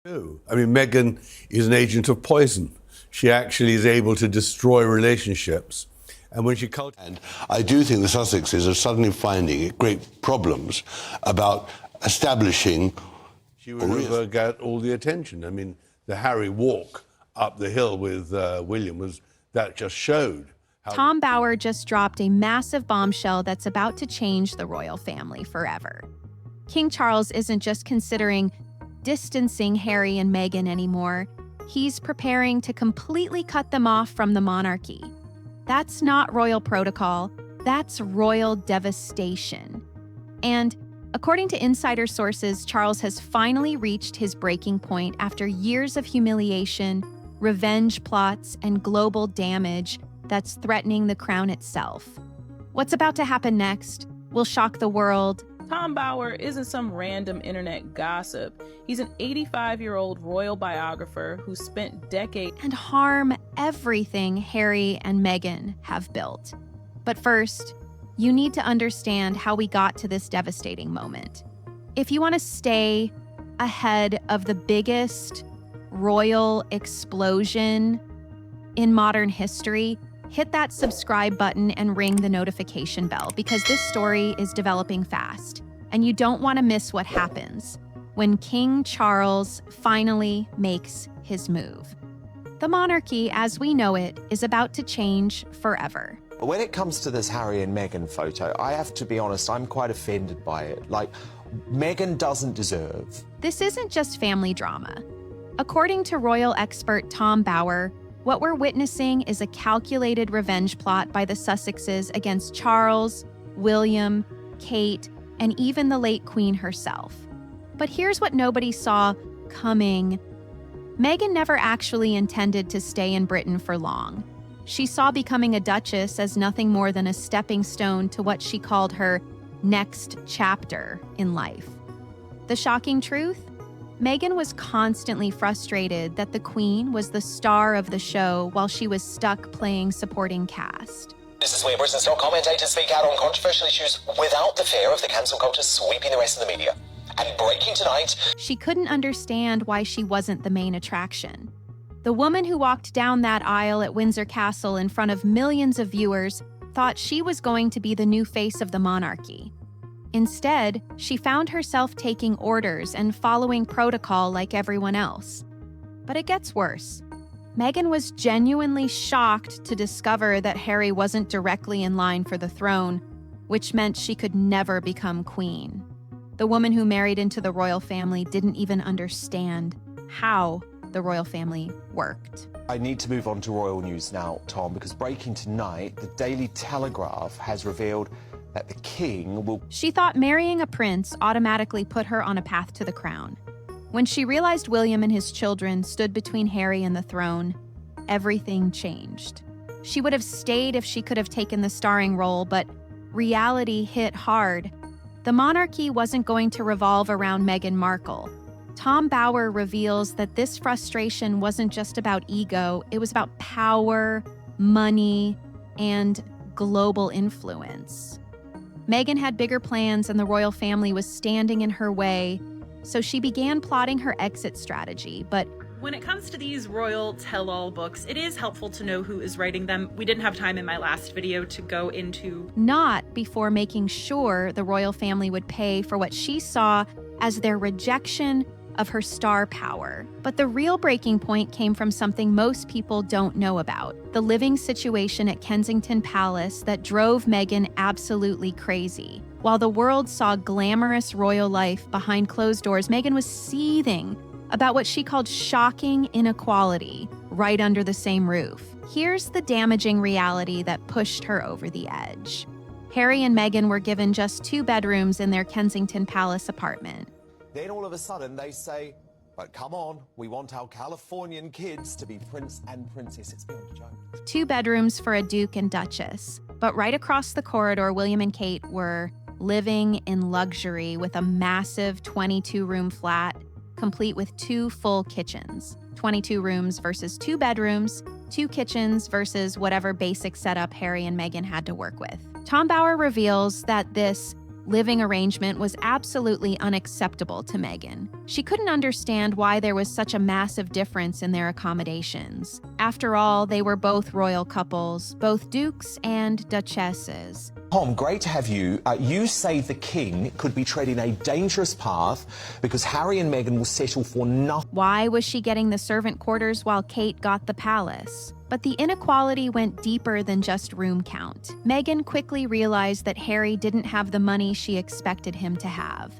I mean, Meghan is an agent of poison. She actually is able to destroy relationships. And when she And I do think the Sussexes are suddenly finding great problems about establishing. She would have got all the attention. I mean, the Harry walk up the hill with William that just showed. Tom Bower just dropped a massive bombshell that's about to change the royal family forever. King Charles isn't just considering distancing Harry and Meghan anymore. He's preparing to completely cut them off from the monarchy. That's not royal protocol, that's royal devastation. And according to insider sources, Charles has finally reached his breaking point after years of humiliation, revenge plots, and global damage that's threatening the crown itself. What's about to happen next will shock the world. Tom Bower isn't some random internet gossip. He's an 85-year-old royal biographer who spent decades and harm everything Harry and Meghan have built. But first, you need to understand how we got to this devastating moment. If you want to stay ahead of the biggest royal explosion in modern history, hit that subscribe button and ring the notification bell because this story is developing fast, and you don't want to miss what happens when King Charles finally makes his move. The monarchy, as we know it, is about to change forever. When it comes to this Harry and Meghan photo, I have to be honest, I'm quite offended by it. Like, Meghan doesn't deserve. This isn't just family drama. According to royal expert Tom Bower, what we're witnessing is a calculated revenge plot by the Sussexes against Charles, William, Kate, and even the late Queen herself. But here's what nobody saw coming. Meghan never actually intended to stay in Britain for long. She saw becoming a duchess as nothing more than a stepping stone to what she called her next chapter in life. The shocking truth? Meghan was constantly frustrated that the Queen was the star of the show while she was stuck playing supporting cast. This is where Britain's top commentators speak out on controversial issues without the fear of the cancel culture sweeping the rest of the media. And breaking tonight, she couldn't understand why she wasn't the main attraction. The woman who walked down that aisle at Windsor Castle in front of millions of viewers thought she was going to be the new face of the monarchy. Instead, she found herself taking orders and following protocol like everyone else. But it gets worse. Meghan was genuinely shocked to discover that Harry wasn't directly in line for the throne, which meant she could never become queen. The woman who married into the royal family didn't even understand how the royal family worked. I need to move on to royal news now, Tom, because breaking tonight, the Daily Telegraph has revealed that the king will... She thought marrying a prince automatically put her on a path to the crown. When she realized William and his children stood between Harry and the throne, everything changed. She would have stayed if she could have taken the starring role, but reality hit hard. The monarchy wasn't going to revolve around Meghan Markle. Tom Bower reveals that this frustration wasn't just about ego, it was about power, money, and global influence. Meghan had bigger plans and the royal family was standing in her way, so she began plotting her exit strategy, but when it comes to these royal tell-all books, it is helpful to know who is writing them. We didn't have time in my last video to go into... Not before making sure the royal family would pay for what she saw as their rejection of her star power. But the real breaking point came from something most people don't know about: the living situation at Kensington Palace that drove Meghan absolutely crazy. While the world saw glamorous royal life behind closed doors, Meghan was seething about what she called shocking inequality right under the same roof. Here's the damaging reality that pushed her over the edge. Harry and Meghan were given just 2 bedrooms in their Kensington Palace apartment. Then all of a sudden they say, but come on, we want our Californian kids to be prince and princess. It's beyond a joke. 2 bedrooms for a duke and duchess. But right across the corridor, William and Kate were living in luxury with a massive 22-room flat, complete with 2 full kitchens. 22 rooms versus 2 bedrooms, 2 kitchens versus whatever basic setup Harry and Meghan had to work with. Tom Bower reveals that this living arrangement was absolutely unacceptable to Meghan. She couldn't understand why there was such a massive difference in their accommodations. After all, they were both royal couples, both dukes and duchesses. Tom, great to have you. You say the king could be treading a dangerous path because Harry and Meghan will settle for nothing. Why was she getting the servant quarters while Kate got the palace? But the inequality went deeper than just room count. Meghan quickly realized that Harry didn't have the money she expected him to have.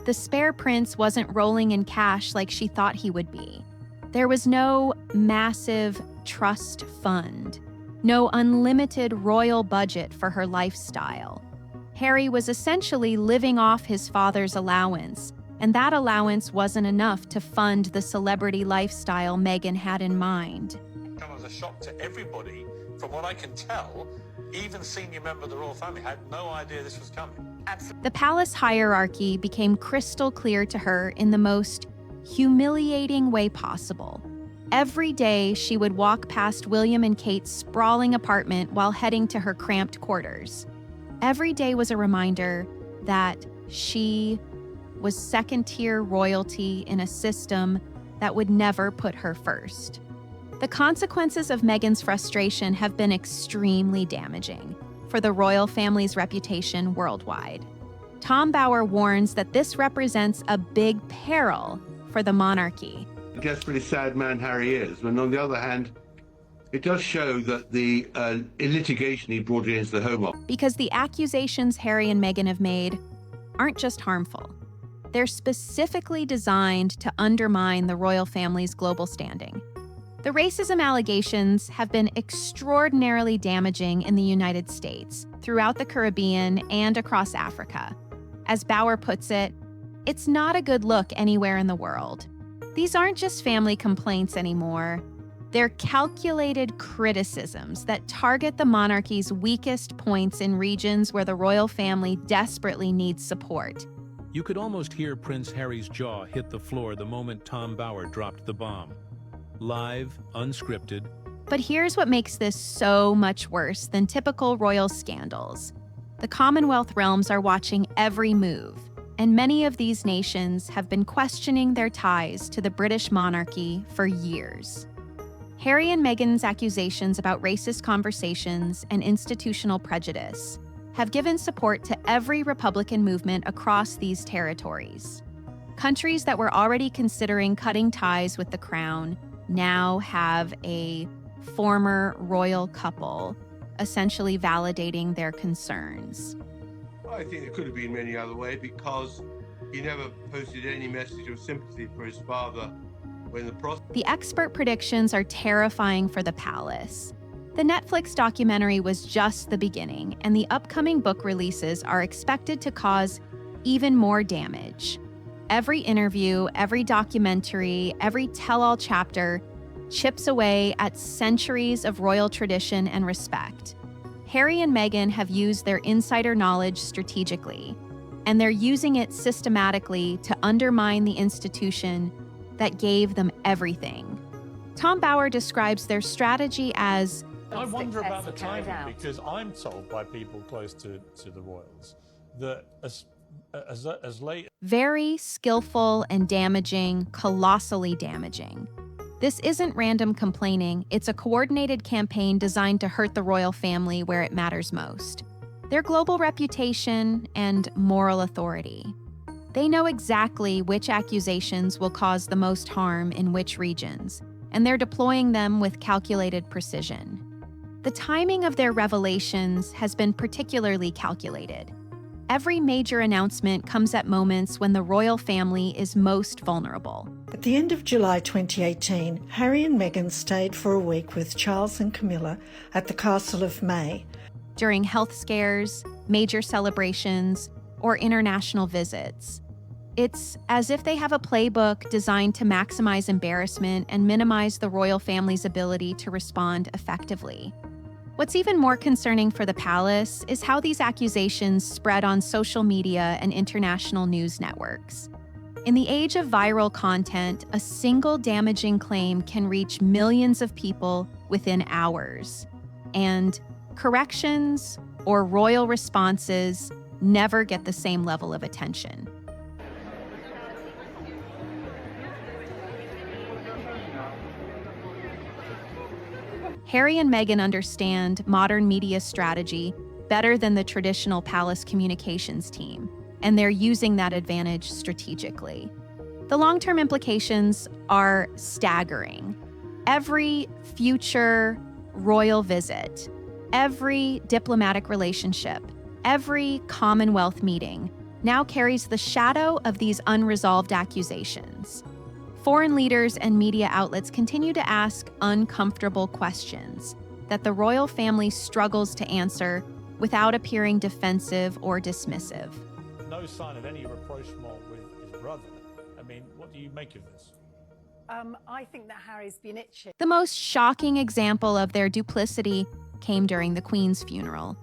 The spare prince wasn't rolling in cash like she thought he would be. There was no massive trust fund, no unlimited royal budget for her lifestyle. Harry was essentially living off his father's allowance, and that allowance wasn't enough to fund the celebrity lifestyle Meghan had in mind. Come as a shock to everybody. From what I can tell, even senior member of the royal family had no idea this was coming. The palace hierarchy became crystal clear to her in the most humiliating way possible. Every day, she would walk past William and Kate's sprawling apartment while heading to her cramped quarters. Every day was a reminder that she was second-tier royalty in a system that would never put her first. The consequences of Meghan's frustration have been extremely damaging for the royal family's reputation worldwide. Tom Bower warns that this represents a big peril for the monarchy. A desperately sad man Harry is, and on the other hand, it does show that the litigation he brought against the Home Office. Because the accusations Harry and Meghan have made aren't just harmful. They're specifically designed to undermine the royal family's global standing. The racism allegations have been extraordinarily damaging in the United States, throughout the Caribbean, and across Africa. As Bower puts it, it's not a good look anywhere in the world. These aren't just family complaints anymore. They're calculated criticisms that target the monarchy's weakest points in regions where the royal family desperately needs support. You could almost hear Prince Harry's jaw hit the floor the moment Tom Bower dropped the bomb. Live, unscripted. But here's what makes this so much worse than typical royal scandals. The Commonwealth realms are watching every move, and many of these nations have been questioning their ties to the British monarchy for years. Harry and Meghan's accusations about racist conversations and institutional prejudice have given support to every Republican movement across these territories. Countries that were already considering cutting ties with the crown now have a former royal couple essentially validating their concerns. I think it could have been any other way because he never posted any message of sympathy for his father when the process. The expert predictions are terrifying for the palace. The Netflix documentary was just the beginning, and the upcoming book releases are expected to cause even more damage. Every interview, every documentary, every tell-all chapter chips away at centuries of royal tradition and respect. Harry and Meghan have used their insider knowledge strategically, and they're using it systematically to undermine the institution that gave them everything. Tom Bower describes their strategy as, I wonder about the timing, because I'm told by people close to the royals that as late... very skillful and damaging, colossally damaging. This isn't random complaining, it's a coordinated campaign designed to hurt the royal family where it matters most. Their global reputation and moral authority. They know exactly which accusations will cause the most harm in which regions, and they're deploying them with calculated precision. The timing of their revelations has been particularly calculated. Every major announcement comes at moments when the royal family is most vulnerable. At the end of July 2018, Harry and Meghan stayed for a week with Charles and Camilla at the Castle of May. During health scares, major celebrations, or international visits. It's as if they have a playbook designed to maximize embarrassment and minimize the royal family's ability to respond effectively. What's even more concerning for the palace is how these accusations spread on social media and international news networks. In the age of viral content, a single damaging claim can reach millions of people within hours. And corrections or royal responses never get the same level of attention. Harry and Meghan understand modern media strategy better than the traditional palace communications team, and they're using that advantage strategically. The long-term implications are staggering. Every future royal visit, every diplomatic relationship, every Commonwealth meeting now carries the shadow of these unresolved accusations. Foreign leaders and media outlets continue to ask uncomfortable questions that the royal family struggles to answer without appearing defensive or dismissive. No sign of any rapprochement with his brother. I mean, what do you make of this? I think that Harry's been itching. The most shocking example of their duplicity came during the Queen's funeral,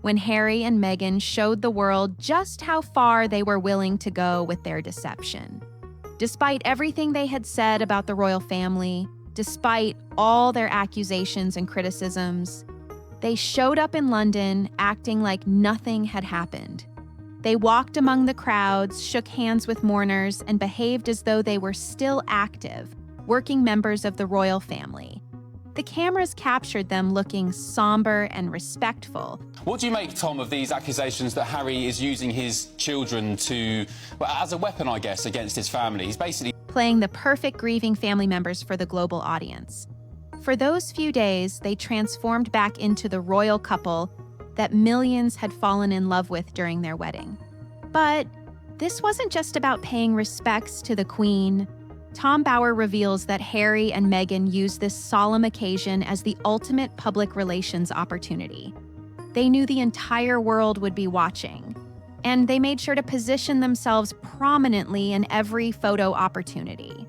when Harry and Meghan showed the world just how far they were willing to go with their deception. Despite everything they had said about the royal family, despite all their accusations and criticisms, they showed up in London acting like nothing had happened. They walked among the crowds, shook hands with mourners, and behaved as though they were still active, working members of the royal family. The cameras captured them looking somber and respectful. What do you make, Tom, of these accusations that Harry is using his children to, well, as a weapon, I guess, against his family? He's basically playing the perfect grieving family members for the global audience. For those few days, they transformed back into the royal couple that millions had fallen in love with during their wedding. But this wasn't just about paying respects to the Queen. Tom Bower reveals that Harry and Meghan used this solemn occasion as the ultimate public relations opportunity. They knew the entire world would be watching, and they made sure to position themselves prominently in every photo opportunity.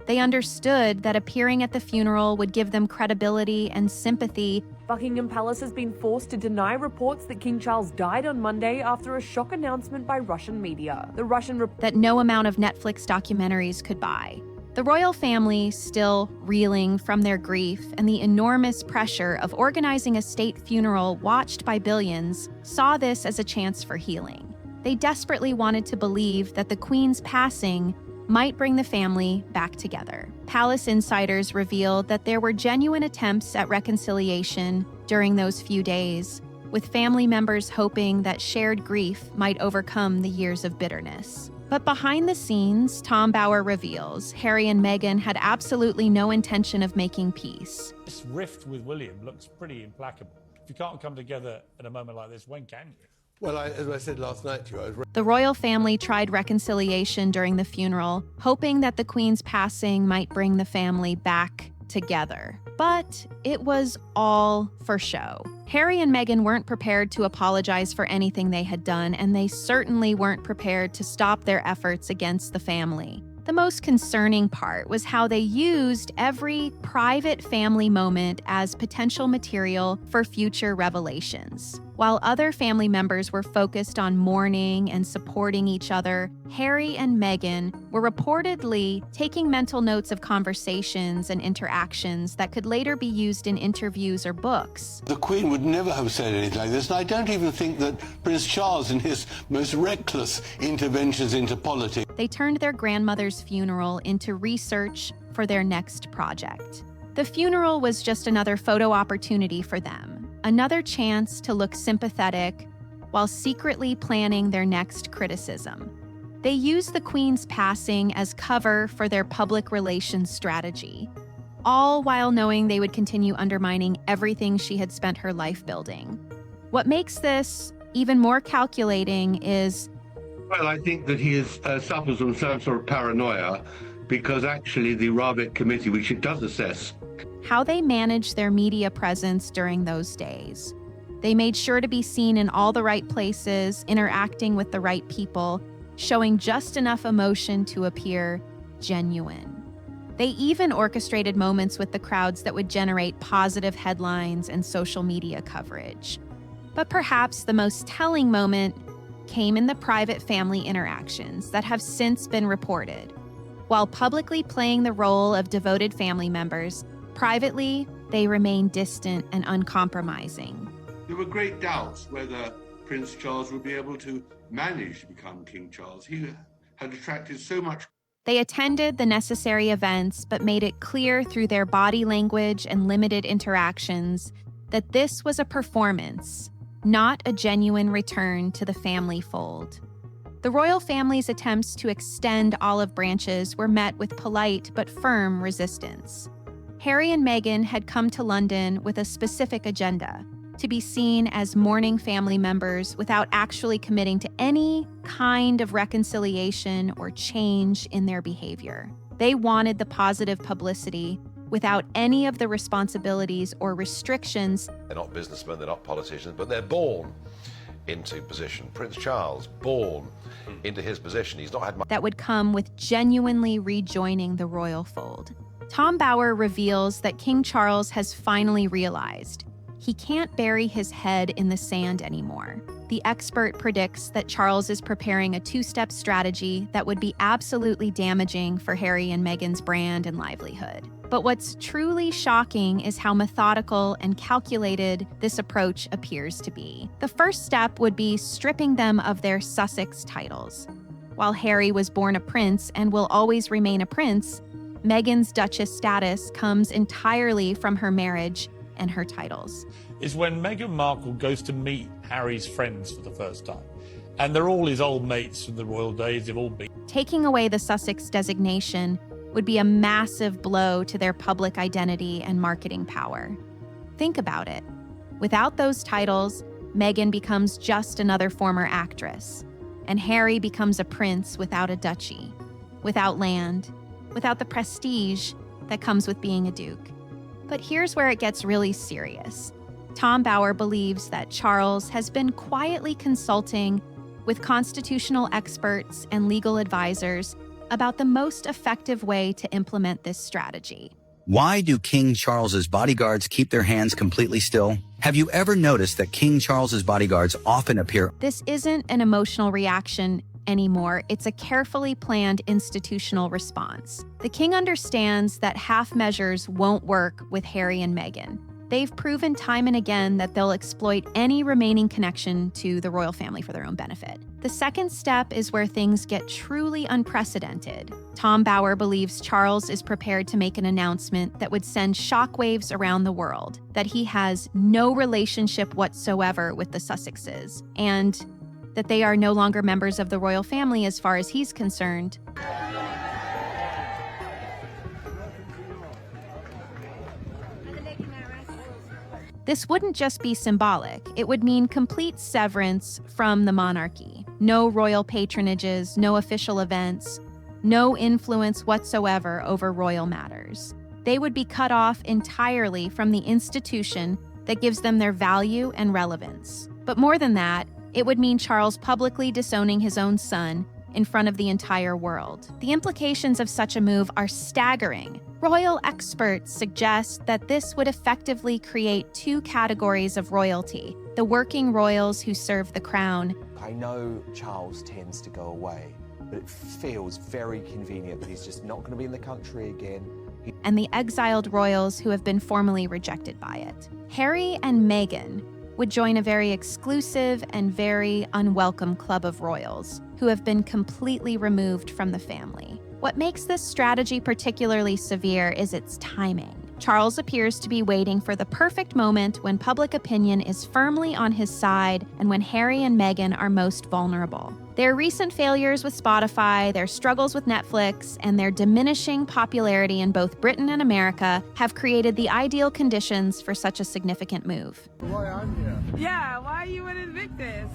They understood that appearing at the funeral would give them credibility and sympathy. Buckingham Palace has been forced to deny reports that King Charles died on Monday after a shock announcement by Russian media. The Russian that no amount of Netflix documentaries could buy. The royal family, still reeling from their grief and the enormous pressure of organizing a state funeral watched by billions, saw this as a chance for healing. They desperately wanted to believe that the Queen's passing might bring the family back together. Palace insiders revealed that there were genuine attempts at reconciliation during those few days, with family members hoping that shared grief might overcome the years of bitterness. But behind the scenes, Tom Bower reveals Harry and Meghan had absolutely no intention of making peace. This rift with William looks pretty implacable. If you can't come together at a moment like this, when can you? Well, as I said last night to you, the royal family tried reconciliation during the funeral, hoping that the Queen's passing might bring the family back together. But it was all for show. Harry and Meghan weren't prepared to apologize for anything they had done, and they certainly weren't prepared to stop their efforts against the family. The most concerning part was how they used every private family moment as potential material for future revelations. While other family members were focused on mourning and supporting each other, Harry and Meghan were reportedly taking mental notes of conversations and interactions that could later be used in interviews or books. The Queen would never have said anything like this, and I don't even think that Prince Charles, in his most reckless interventions into politics, they turned their grandmother's funeral into research for their next project. The funeral was just another photo opportunity for them, another chance to look sympathetic while secretly planning their next criticism. They used the Queen's passing as cover for their public relations strategy, all while knowing they would continue undermining everything she had spent her life building. What makes this even more calculating is, well, I think that he suffers from some sort of paranoia, because actually the Rabbit Committee, which it does assess, how they managed their media presence during those days. They made sure to be seen in all the right places, interacting with the right people, showing just enough emotion to appear genuine. They even orchestrated moments with the crowds that would generate positive headlines and social media coverage. But perhaps the most telling moment came in the private family interactions that have since been reported. While publicly playing the role of devoted family members, privately, they remain distant and uncompromising. there were great doubts whether Prince Charles would be able to manage to become King Charles. He had attracted so much. They attended the necessary events, but made it clear through their body language and limited interactions that this was a performance, not a genuine return to the family fold. The royal family's attempts to extend olive branches were met with polite but firm resistance. Harry and Meghan had come to London with a specific agenda: to be seen as mourning family members without actually committing to any kind of reconciliation or change in their behavior. They wanted the positive publicity without any of the responsibilities or restrictions. They're not businessmen, they're not politicians, but they're born into position. Prince Charles, born into his position. He's not had much that would come with genuinely rejoining the royal fold. Tom Bower reveals that King Charles has finally realized he can't bury his head in the sand anymore. The expert predicts that Charles is preparing a two-step strategy that would be absolutely damaging for Harry and Meghan's brand and livelihood. But what's truly shocking is how methodical and calculated this approach appears to be. The first step would be stripping them of their Sussex titles. While Harry was born a prince and will always remain a prince, Meghan's Duchess status comes entirely from her marriage and her titles. Is when Meghan Markle goes to meet Harry's friends for the first time. And they're all his old mates from the royal days. They've all been. Taking away the Sussex designation would be a massive blow to their public identity and marketing power. Think about it. Without those titles, Meghan becomes just another former actress, and Harry becomes a prince without a duchy, without land, without the prestige that comes with being a duke. But here's where it gets really serious. Tom Bower believes that Charles has been quietly consulting with constitutional experts and legal advisors about the most effective way to implement this strategy. Why do King Charles's bodyguards keep their hands completely still? Have you ever noticed that King Charles's bodyguards often appear? This isn't an emotional reaction anymore. It's a carefully planned institutional response. The king understands that half measures won't work with Harry and Meghan. They've proven time and again that they'll exploit any remaining connection to the royal family for their own benefit. The second step is where things get truly unprecedented. Tom Bower believes Charles is prepared to make an announcement that would send shockwaves around the world, that he has no relationship whatsoever with the Sussexes, and that they are no longer members of the royal family as far as he's concerned. This wouldn't just be symbolic. It would mean complete severance from the monarchy. No royal patronages, no official events, no influence whatsoever over royal matters. They would be cut off entirely from the institution that gives them their value and relevance. But more than that, it would mean Charles publicly disowning his own son in front of the entire world. The implications of such a move are staggering. Royal experts suggest that this would effectively create two categories of royalty: the working royals who serve the crown. I know Charles tends to go away, but it feels very convenient that he's just not going to be in the country again. And the exiled royals who have been formally rejected by it. Harry and Meghan would join a very exclusive and very unwelcome club of royals who have been completely removed from the family. What makes this strategy particularly severe is its timing. Charles appears to be waiting for the perfect moment when public opinion is firmly on his side and when Harry and Meghan are most vulnerable. Their recent failures with Spotify, their struggles with Netflix, and their diminishing popularity in both Britain and America have created the ideal conditions for such a significant move. Why I'm here? Yeah, why you would evict this?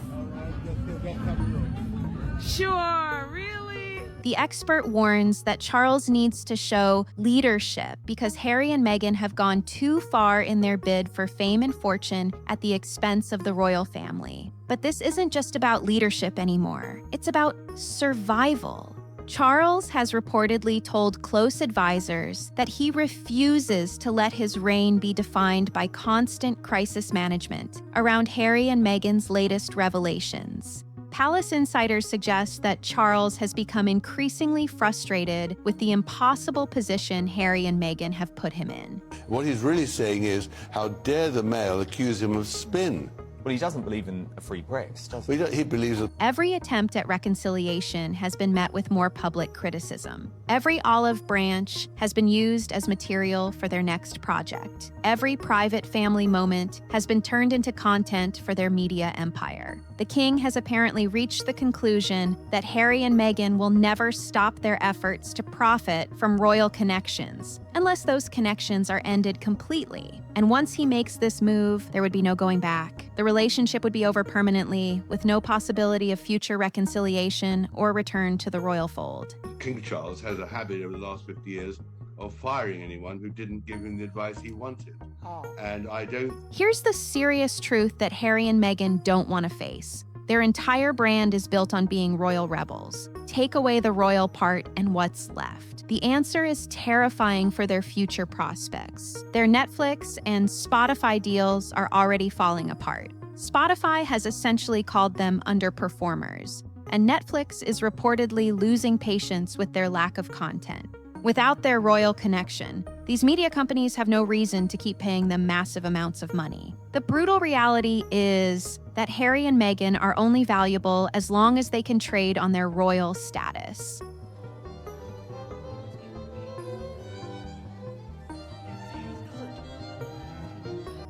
Sure, really? The expert warns that Charles needs to show leadership because Harry and Meghan have gone too far in their bid for fame and fortune at the expense of the royal family. But this isn't just about leadership anymore. It's about survival. Charles has reportedly told close advisors that he refuses to let his reign be defined by constant crisis management around Harry and Meghan's latest revelations. Palace insiders suggest that Charles has become increasingly frustrated with the impossible position Harry and Meghan have put him in. What he's really saying is, how dare the Mail accuse him of spin? Well, he doesn't believe in a free press, does he? He believes that Every attempt at reconciliation has been met with more public criticism. Every olive branch has been used as material for their next project. Every private family moment has been turned into content for their media empire. The king has apparently reached the conclusion that Harry and Meghan will never stop their efforts to profit from royal connections, unless those connections are ended completely. And once he makes this move, there would be no going back. The relationship would be over permanently, with no possibility of future reconciliation or return to the royal fold. King Charles has a habit over the last 50 years of firing anyone who didn't give him the advice he wanted. And I don't... Here's the serious truth that Harry and Meghan don't want to face. Their entire brand is built on being royal rebels. Take away the royal part and what's left? The answer is terrifying for their future prospects. Their Netflix and Spotify deals are already falling apart. Spotify has essentially called them underperformers, and Netflix is reportedly losing patience with their lack of content. Without their royal connection, these media companies have no reason to keep paying them massive amounts of money. The brutal reality is that Harry and Meghan are only valuable as long as they can trade on their royal status.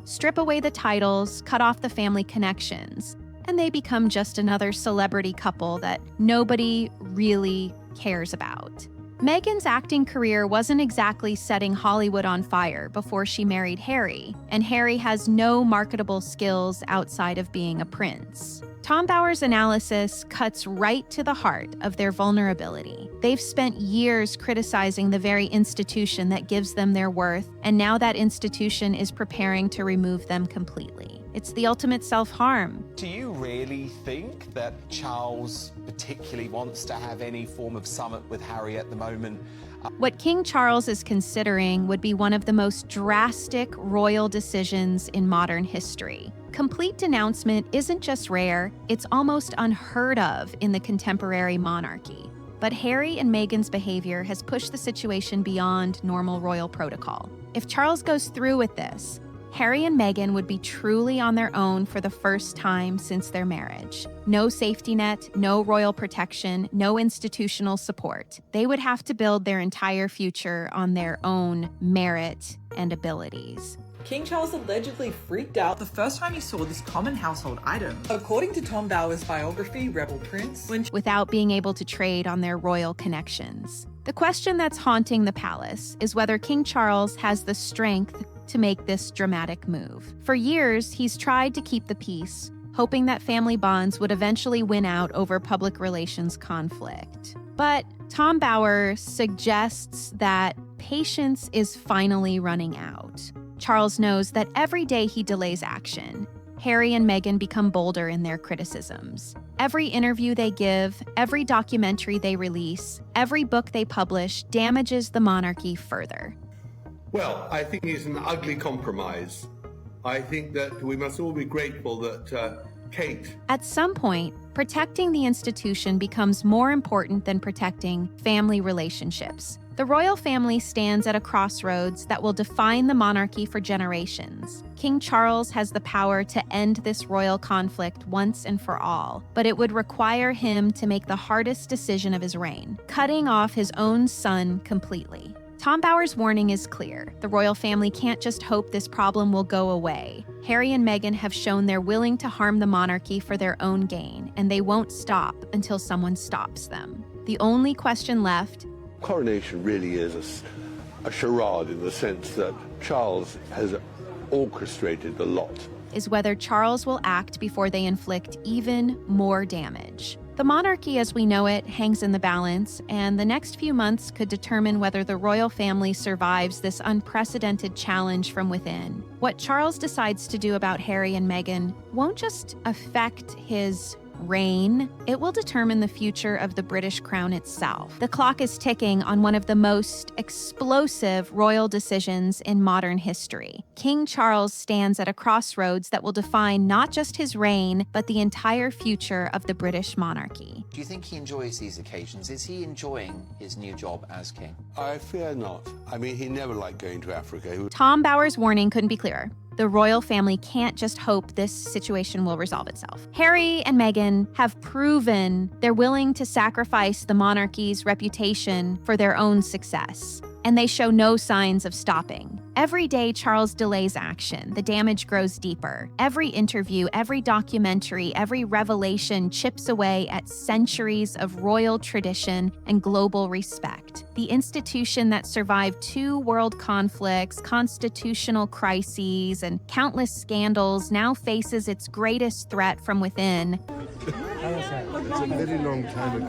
Strip away the titles, cut off the family connections, and they become just another celebrity couple that nobody really cares about. Meghan's acting career wasn't exactly setting Hollywood on fire before she married Harry, and Harry has no marketable skills outside of being a prince. Tom Bower's analysis cuts right to the heart of their vulnerability. They've spent years criticizing the very institution that gives them their worth, and now that institution is preparing to remove them completely. It's the ultimate self-harm. Do you really think that Charles particularly wants to have any form of summit with Harry at the moment? What King Charles is considering would be one of the most drastic royal decisions in modern history. Complete denouncement isn't just rare, it's almost unheard of in the contemporary monarchy. But Harry and Meghan's behavior has pushed the situation beyond normal royal protocol. If Charles goes through with this, Harry and Meghan would be truly on their own for the first time since their marriage. No safety net, no royal protection, no institutional support. They would have to build their entire future on their own merit and abilities. King Charles allegedly freaked out the first time he saw this common household item. According to Tom Bower's biography, Rebel Prince, without being able to trade on their royal connections. The question that's haunting the palace is whether King Charles has the strength to make this dramatic move. For years, he's tried to keep the peace, hoping that family bonds would eventually win out over public relations conflict. But Tom Bower suggests that patience is finally running out. Charles knows that every day he delays action, Harry and Meghan become bolder in their criticisms. Every interview they give, every documentary they release, every book they publish damages the monarchy further. Well, I think it's an ugly compromise. I think that we must all be grateful that Kate... At some point, protecting the institution becomes more important than protecting family relationships. The royal family stands at a crossroads that will define the monarchy for generations. King Charles has the power to end this royal conflict once and for all, but it would require him to make the hardest decision of his reign, cutting off his own son completely. Tom Bower's warning is clear. The royal family can't just hope this problem will go away. Harry and Meghan have shown they're willing to harm the monarchy for their own gain, and they won't stop until someone stops them. The only question left... Coronation really is a charade in the sense that Charles has orchestrated the lot. ...is whether Charles will act before they inflict even more damage. The monarchy as we know it hangs in the balance, and the next few months could determine whether the royal family survives this unprecedented challenge from within. What Charles decides to do about Harry and Meghan won't just affect his reign, it will determine the future of the British crown itself. The clock is ticking on one of the most explosive royal decisions in modern history. King Charles stands at a crossroads that will define not just his reign, but the entire future of the British monarchy. Do you think he enjoys these occasions? Is he enjoying his new job as king? I fear not. I mean, he never liked going to Africa. Tom Bower's warning couldn't be clearer. The royal family can't just hope this situation will resolve itself. Harry and Meghan have proven they're willing to sacrifice the monarchy's reputation for their own success, and they show no signs of stopping. Every day Charles delays action, the damage grows deeper. Every interview, every documentary, every revelation chips away at centuries of royal tradition and global respect. The institution that survived 2 world conflicts, constitutional crises, and countless scandals now faces its greatest threat from within. It's a very long time ago.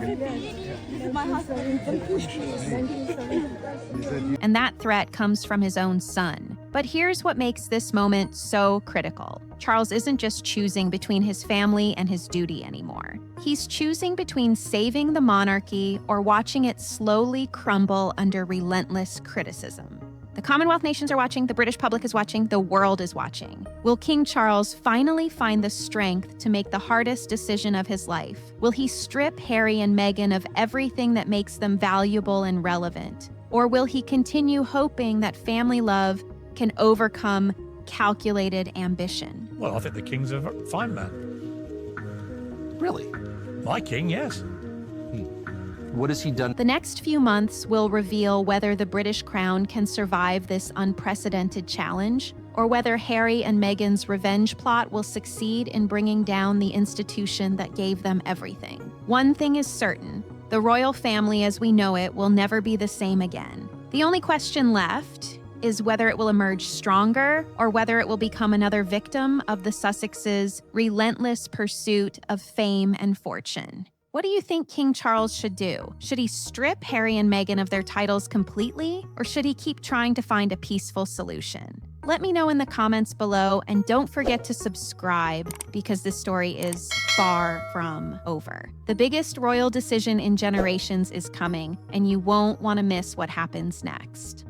And that threat comes from his own son. But here's what makes this moment so critical. Charles isn't just choosing between his family and his duty anymore. He's choosing between saving the monarchy or watching it slowly crumble under relentless criticism. The Commonwealth nations are watching, the British public is watching, the world is watching. Will King Charles finally find the strength to make the hardest decision of his life? Will he strip Harry and Meghan of everything that makes them valuable and relevant? Or will he continue hoping that family love can overcome calculated ambition? Well, I think the king's a fine man. Really? My king, yes. What has he done? The next few months will reveal whether the British crown can survive this unprecedented challenge, or whether Harry and Meghan's revenge plot will succeed in bringing down the institution that gave them everything. One thing is certain: the royal family as we know it will never be the same again. The only question left is whether it will emerge stronger or whether it will become another victim of the Sussexes' relentless pursuit of fame and fortune. What do you think King Charles should do? Should he strip Harry and Meghan of their titles completely, or should he keep trying to find a peaceful solution? Let me know in the comments below, and don't forget to subscribe because this story is far from over. The biggest royal decision in generations is coming, and you won't want to miss what happens next.